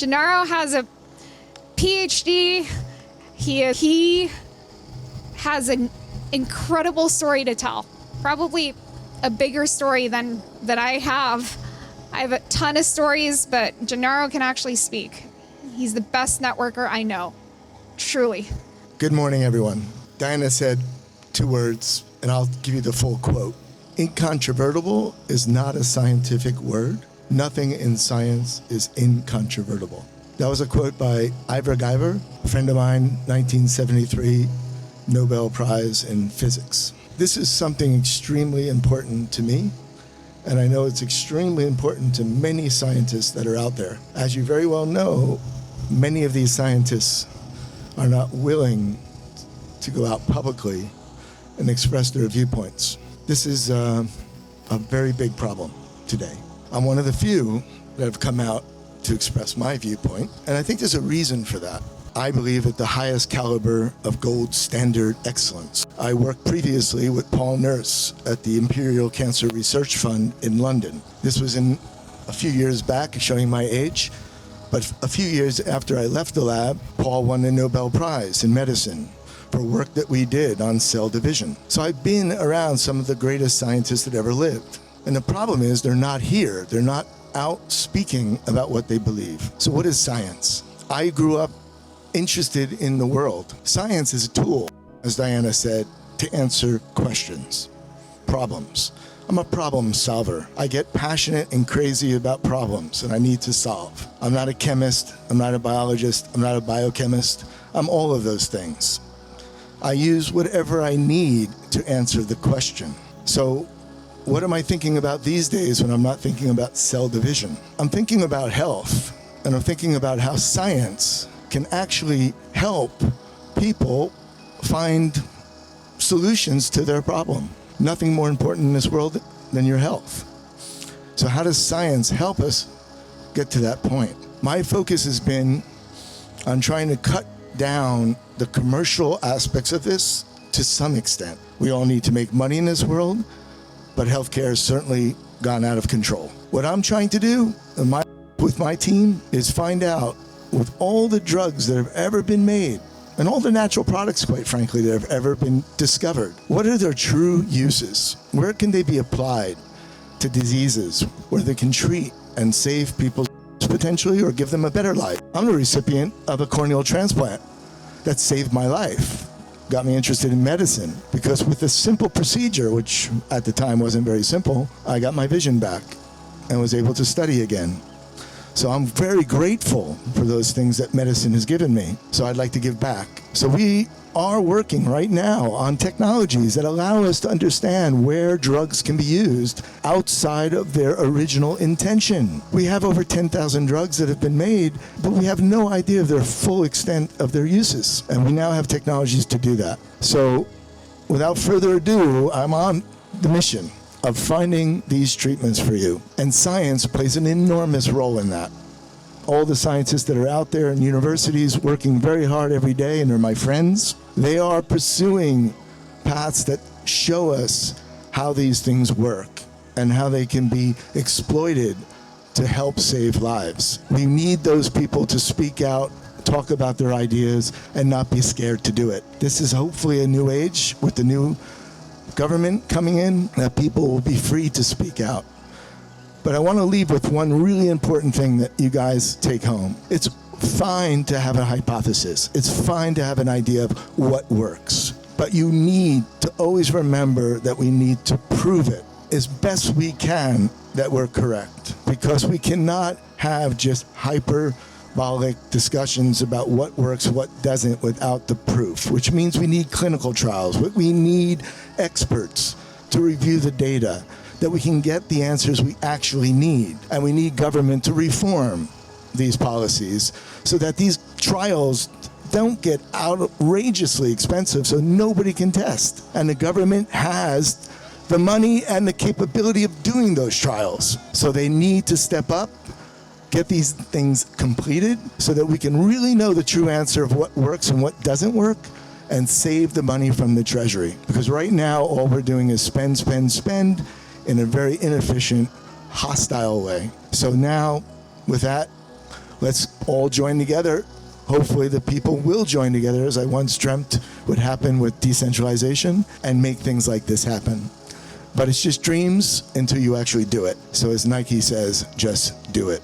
Gennaro has a Ph.D. He has an incredible story to tell. Probably a bigger story than that I have. I have a ton of stories, but Gennaro can actually speak. He's the best networker I know. Truly. Good morning, everyone. Diana said 2 words, and I'll give you the full quote. Incontrovertible is not a scientific word. Nothing in science is incontrovertible. That was a quote by Ivor Guyver, a friend of mine, 1973 Nobel Prize in Physics. This is something extremely important to me, and I know it's extremely important to many scientists that are out there. As you very well know, many of these scientists are not willing to go out publicly and express their viewpoints. This is a very big problem today. I'm one of the few that have come out to express my viewpoint, and I think there's a reason for that. I believe at the highest caliber of gold standard excellence. I worked previously with Paul Nurse at the Imperial Cancer Research Fund in London. This was in a few years back, showing my age, but a few years after I left the lab, Paul won the Nobel Prize in medicine for work that we did on cell division. So I've been around some of the greatest scientists that ever lived. And the problem is they're not here. They're not out speaking about what they believe. So what is science? I grew up interested in the world. Science is a tool, as Diana said, to answer questions, problems. I'm a problem solver. I get passionate and crazy about problems that I need to solve. I'm not a chemist, I'm not a biologist, I'm not a biochemist. I'm all of those things. I use whatever I need to answer the question. So what am I thinking about these days when I'm not thinking about cell division? I'm thinking about health, and I'm thinking about how science can actually help people find solutions to their problem. Nothing more important in this world than your health. So how does science help us get to that point? My focus has been on trying to cut down the commercial aspects of this to some extent. We all need to make money in this world, but healthcare has certainly gone out of control. What I'm trying to do with my team is find out, with all the drugs that have ever been made, and all the natural products, quite frankly, that have ever been discovered, what are their true uses? Where can they be applied to diseases where they can treat and save people potentially or give them a better life? I'm the recipient of a corneal transplant that saved my life, got me interested in medicine, because with a simple procedure, which at the time wasn't very simple, I got my vision back and was able to study again. So I'm very grateful for those things that medicine has given me. So I'd like to give back. So we are working right now on technologies that allow us to understand where drugs can be used outside of their original intention. We have over 10,000 drugs that have been made, but we have no idea of their full extent of their uses. And we now have technologies to do that. So without further ado, I'm on the mission of finding these treatments for you. And science plays an enormous role in that. All the scientists that are out there in universities working very hard every day, and they're my friends, they are pursuing paths that show us how these things work and how they can be exploited to help save lives. We need those people to speak out, talk about their ideas, and not be scared to do it. This is hopefully a new age with the new government coming in, that people will be free to speak out. But I want to leave with one really important thing that you guys take home. It's fine to have a hypothesis. It's fine to have an idea of what works. But you need to always remember that we need to prove it as best we can that we're correct. Because we cannot have just hyperbolic discussions about what works, what doesn't, without the proof, which means we need clinical trials. We need experts to review the data, that we can get the answers we actually need. And we need government to reform these policies so that these trials don't get outrageously expensive so nobody can test. And the government has the money and the capability of doing those trials. So they need to step up, get these things completed so that we can really know the true answer of what works and what doesn't work, and save the money from the Treasury. Because right now, all we're doing is spend, spend, spend in a very inefficient, hostile way. So now, with that, Let's all join together. Hopefully the people will join together, as I once dreamt would happen with decentralization, and make things like this happen. But it's just dreams until you actually do it. So as Nike says, just do it.